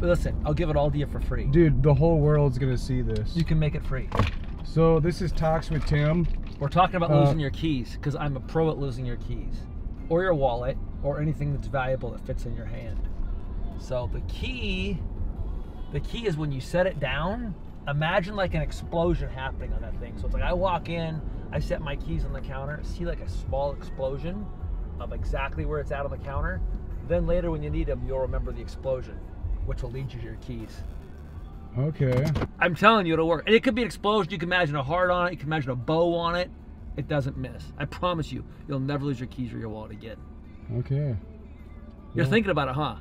Listen, I'll give it all to you for free. Dude, the whole world's gonna see this. You can make it free. So this is Talks with Tim. We're talking about losing your keys, because I'm a pro at losing your keys. Or your wallet, or anything that's valuable that fits in your hand. So the key is when you set it down, imagine like an explosion happening on that thing. So it's like I walk in, I set my keys on the counter, see like a small explosion of exactly where it's at on the counter. Then later when you need them, you'll remember the explosion, which will lead you to your keys. Okay. I'm telling you, it'll work. And it could be an explosion. You can imagine a heart on it. You can imagine a bow on it. It doesn't miss. I promise you, you'll never lose your keys or your wallet again. Okay. You're thinking about it, huh?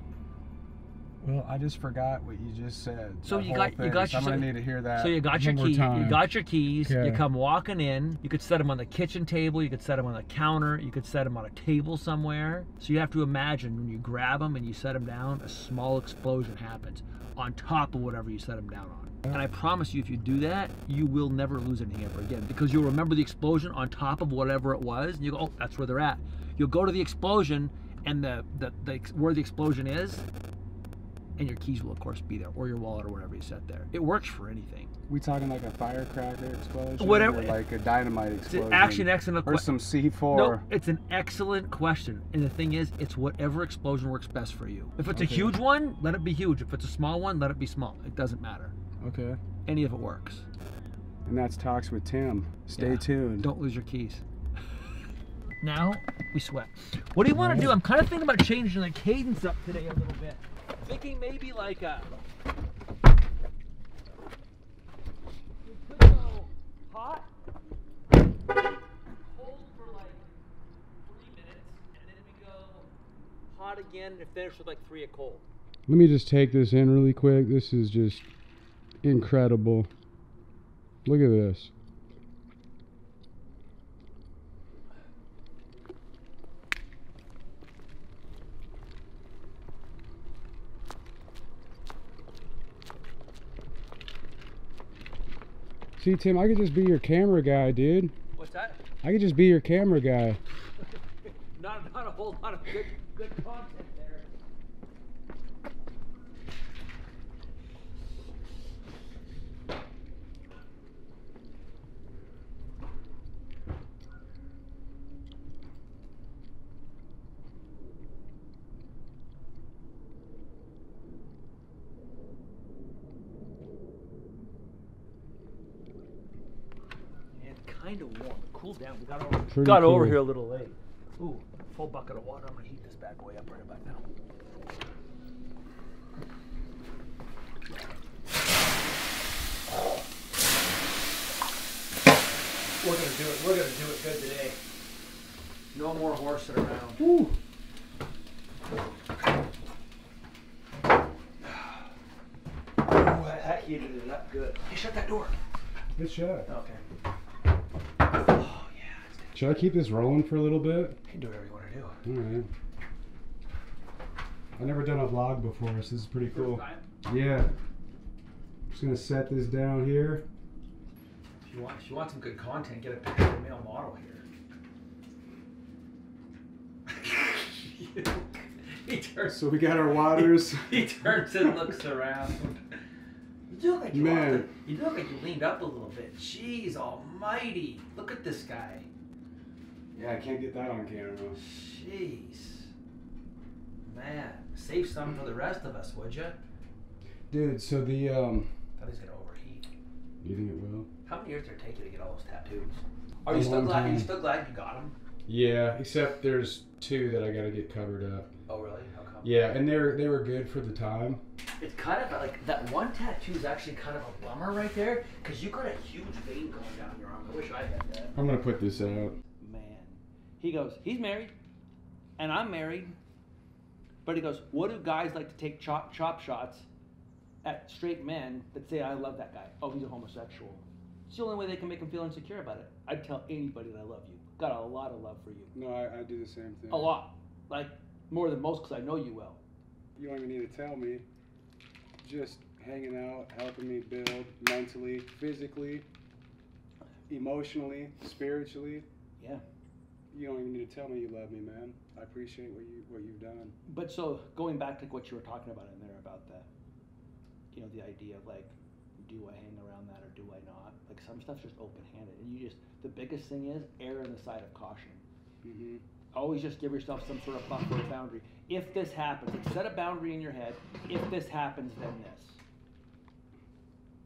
Well, I just forgot what you just said. So you got your. I'm gonna need to hear that. So you got your keys. You got your keys. Okay. You come walking in. You could set them on the kitchen table. You could set them on the counter. You could set them on a table somewhere. So you have to imagine when you grab them and you set them down, a small explosion happens on top of whatever you set them down on. And I promise you, if you do that, you will never lose anything ever again, because you'll remember the explosion on top of whatever it was, and you go, oh, that's where they're at. You'll go to the explosion, and where the explosion is, and your keys will of course be there, or your wallet, or whatever you set there. It works for anything. We talking like a firecracker explosion? Whatever. Or like a dynamite explosion? It's actually an excellent question. Or some C4? No, it's an excellent question. And the thing is, it's whatever explosion works best for you. If it's a huge one, let it be huge. If it's a small one, let it be small. It doesn't matter. Okay. Any of it works. And that's Talks with Tim. Stay tuned. Don't lose your keys. Now we sweat. What do you want to do? I'm kind of thinking about changing the cadence up today a little bit. Thinking maybe like a... We could go hot, cold for like 3 minutes, and then we go hot again and finish with like 3 at cold. Let me just take this in really quick. This is just incredible. Look at this. See, Tim, I could just be your camera guy, dude. What's that? I could just be your camera guy. not a whole lot of good content there. Kind of warm. It cooled down. We got over here a little late. Ooh, full bucket of water. I'm gonna heat this bad boy up right about now. We're gonna do it. We're gonna do it good today. No more horsing around. Ooh. Ooh, that heated it up good. Hey, shut that door. Good shot. Okay. Oh, yeah. Should I keep this rolling for a little bit? You can do whatever you want to do. Alright. I've never done a vlog before, so this is pretty cool. First time? Yeah. Just gonna set this down here. If you want some good content, get a picture of the male model here. He turns. So we got our waters. He turns and looks around. You look like you look like you leaned up a little bit. Jeez almighty. Look at this guy. Yeah, I can't get that on camera. Jeez. Man, save some for the rest of us, would you? Dude, so the Thought he's gonna overheat. You think it will? How many years did it take you to get all those tattoos? Are you still glad you got them? Yeah, except there's 2 that I gotta get covered up. Oh really? How come? Yeah, and they were good for the time. It's kind of like that one tattoo is actually kind of a bummer right there, because you got a huge vein going down your arm. I wish I had that. I'm gonna put this out. Man, he goes, he's married, and I'm married, but he goes, what do guys like to take chop shots at straight men that say I love that guy? Oh, he's a homosexual. It's the only way they can make him feel insecure about it. I'd tell anybody that I love you. Got a lot of love for you. No, I do the same thing. A lot, like more than most, because I know you well. You don't even need to tell me. Just hanging out, helping me build mentally, physically, emotionally, spiritually. Yeah. You don't even need to tell me you love me, man. I appreciate what you've done. But so going back to what you were talking about in there about you know, the idea of like, do I hang around that or do I not? Like some stuff's just open-handed, and you just, the biggest thing is err on the side of caution. Mm-hmm. Always just give yourself some sort of buffer or boundary. If this happens, like set a boundary in your head. If this happens, then this.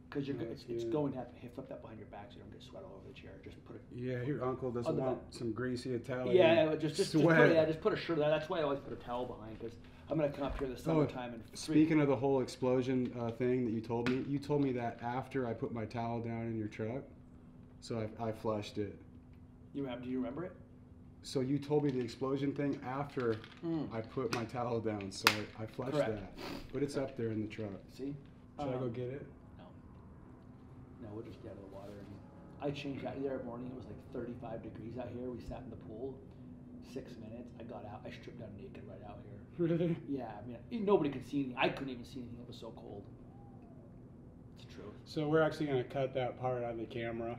Because it's going to happen. Hey, flip that behind your back so you don't get sweat all over the chair. Just put it. Yeah, your uncle doesn't want some greasy Italian. Yeah, just put a shirt. That's why I always put a towel behind, because I'm gonna come up here this summertime and. Speaking of the whole explosion thing that you told me that after I put my towel down in your truck, so I flushed it. Do you remember it? So you told me the explosion thing after I put my towel down, so I flushed that. But it's up there in the truck. See? Should I go get it? No, we'll just get out of the water. I changed out there every morning. It was like 35 degrees out here. We sat in the pool 6 minutes. I got out. I stripped down naked right out here. Really? Yeah, I mean, nobody could see anything. I couldn't even see anything. It was so cold. It's true. So we're actually going to cut that part on the camera.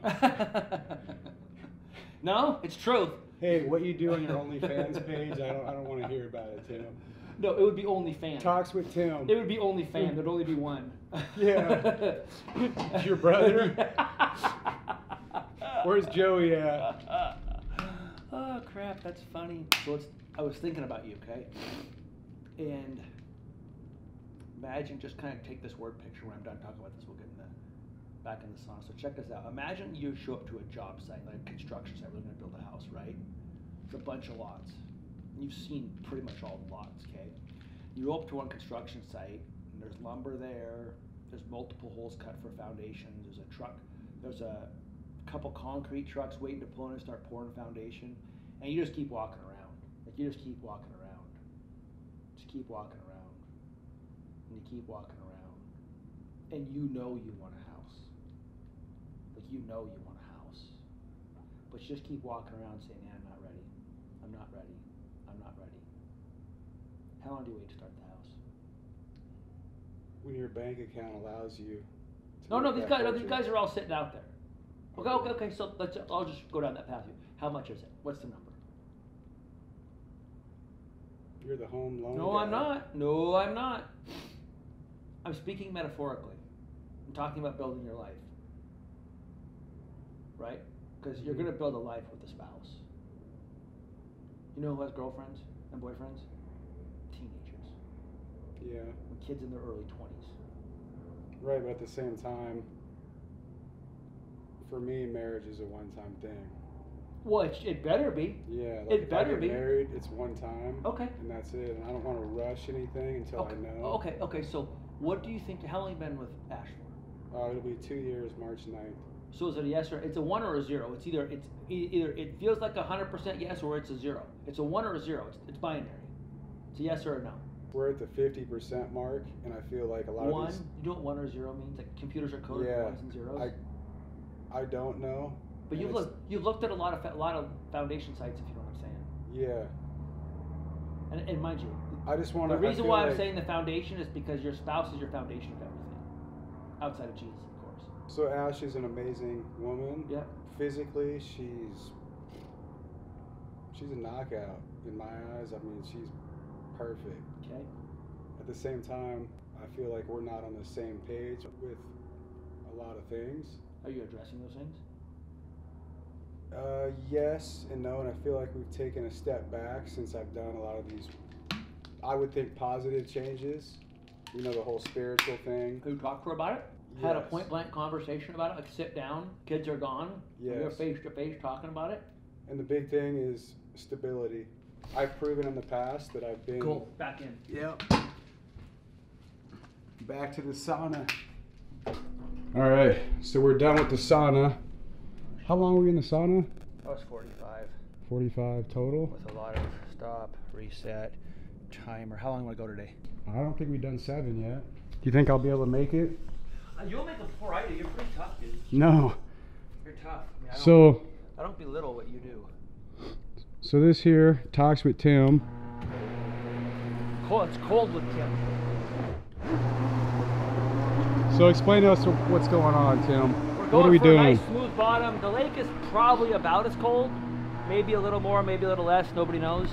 No, it's true. Hey, what you do on your OnlyFans page, I don't want to hear about it, Tim. No, it would be OnlyFans. Talks with Tim. It would be OnlyFans. There'd only be one. Yeah. Your brother? Where's Joey at? Oh, crap. That's funny. So I was thinking about you, okay? And imagine, just kind of take this word picture. When I'm done talking about this, we'll get back in the sauna. So check this out. Imagine you show up to a job site, like a construction site. We're going to build a house, right? It's a bunch of lots. You've seen pretty much all the lots, okay? You go up to one construction site, and there's lumber there. There's multiple holes cut for foundations. There's a truck. There's a couple concrete trucks waiting to pull in and start pouring foundation. And you just keep walking around. Like, you just keep walking around. Just keep walking around. And you keep walking around. And you know you want a house. Like, you know you want a house. But you just keep walking around saying, yeah, I'm not ready. I'm not ready. I'm not ready. How long do you wait to start the house? When your bank account allows you to No, these guys are all sitting out there. Okay, so I'll just go down that path with you. How much is it? What's the number? You're the home loan No, guy. I'm not. No, I'm not. I'm speaking metaphorically. I'm talking about building your life. Right? Because you're going to build a life with a spouse. You know who has girlfriends and boyfriends? Teenagers. Yeah. And kids in their early 20s. Right, but at the same time, for me, marriage is a one-time thing. Well, it better be. Yeah, like it better if I get be. married, it's one time. Okay. And that's it. And I don't want to rush anything until I know. Okay. So, what do you think? How long have you been with Ash for? It'll be 2 years, March 9th. So is it a yes or it's a 1 or a 0? It's either it feels like 100% yes or it's a 0. It's a 1 or a 0. It's binary. It's a yes or a no. We're at the 50% mark, and I feel like a lot of these. You know what 1 or 0 means? Like computers are coded for ones and zeros. I don't know. But you've looked at a lot of foundation sites, if you know what I'm saying. Yeah. And mind you, I just want to. The reason why I'm saying the foundation is because your spouse is your foundation of everything, outside of Jesus, of course. So Ash is an amazing woman. Yeah. Physically, she's a knockout in my eyes. I mean, she's perfect. Okay. At the same time, I feel like we're not on the same page with a lot of things. Are you addressing those things? Yes and no, and I feel like we've taken a step back since I've done a lot of these, I would think, positive changes. You know, the whole spiritual thing. Have you talked to her about it? Yes. Had a point-blank conversation about it? Like sit down, kids are gone, yes. You're face-to-face talking about it? And the big thing is stability. I've proven in the past that I've been... Cool, back in. Yep. Back to the sauna. All right, so we're done with the sauna. How long were we in the sauna? That was 45. 45 total? With a lot of stop, reset, timer. How long do I go today? I don't think we've done 7 yet. Do you think I'll be able to make it? You'll make it before I do. You're pretty tough, dude. No. You're tough. I mean, I don't belittle what you do. So this here, Talks with Tim. It's cold with Tim. So explain to us what's going on, Tim. What are we doing? A nice smooth bottom. The lake is probably about as cold. Maybe a little more, maybe a little less. Nobody knows.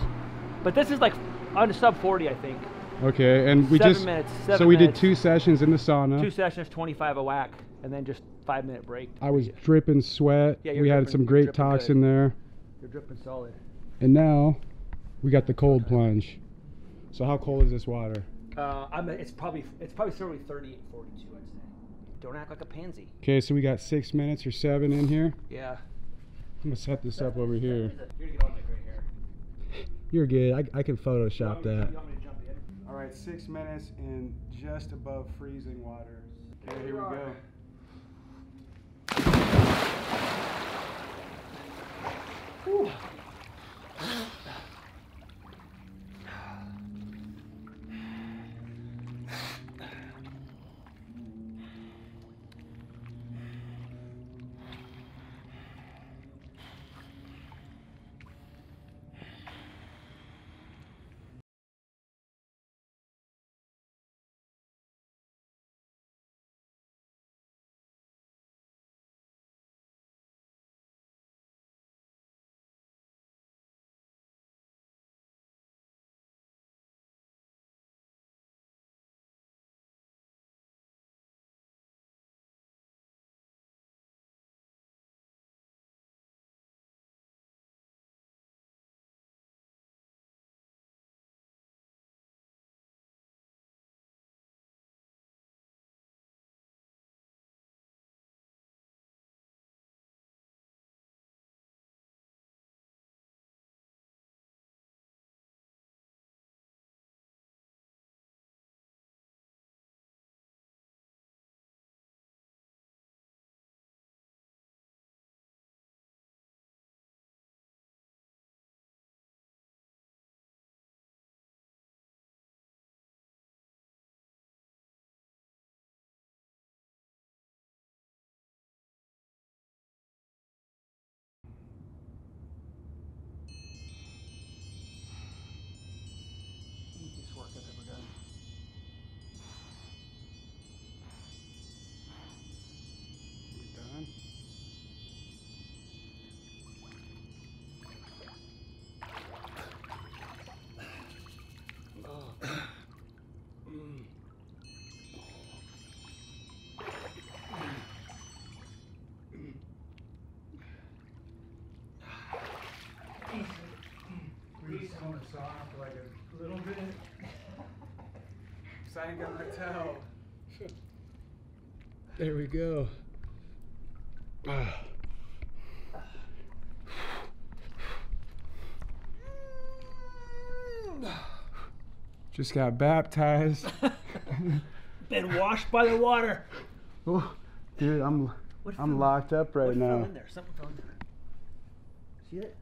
But this is like under sub 40, I think. Okay, and we 7 minutes. so we did 2 sessions in the sauna. 2 sessions, 25 a whack, and then just 5-minute break. I was dripping sweat. Yeah, we had some great talks in there. You're dripping solid. And now we got the cold plunge. So how cold is this water? It's probably somewhere 38, 42, I'd say. Don't act like a pansy. Okay, so we got 6 minutes or 7 in here. Yeah. I'm gonna set this up over here. You're gonna get all my gray hair. You're good. I can Photoshop that. You want me to jump in? All right, 6 minutes in just above freezing water. Okay, here we go. Whew. Easiest work I've ever done. You done? We just want to sauna for like a little bit. So I ain't got my towel. There we go. Just got baptized. Been washed by the water. Oh, dude, I'm locked up right now. Something fell in there. See it?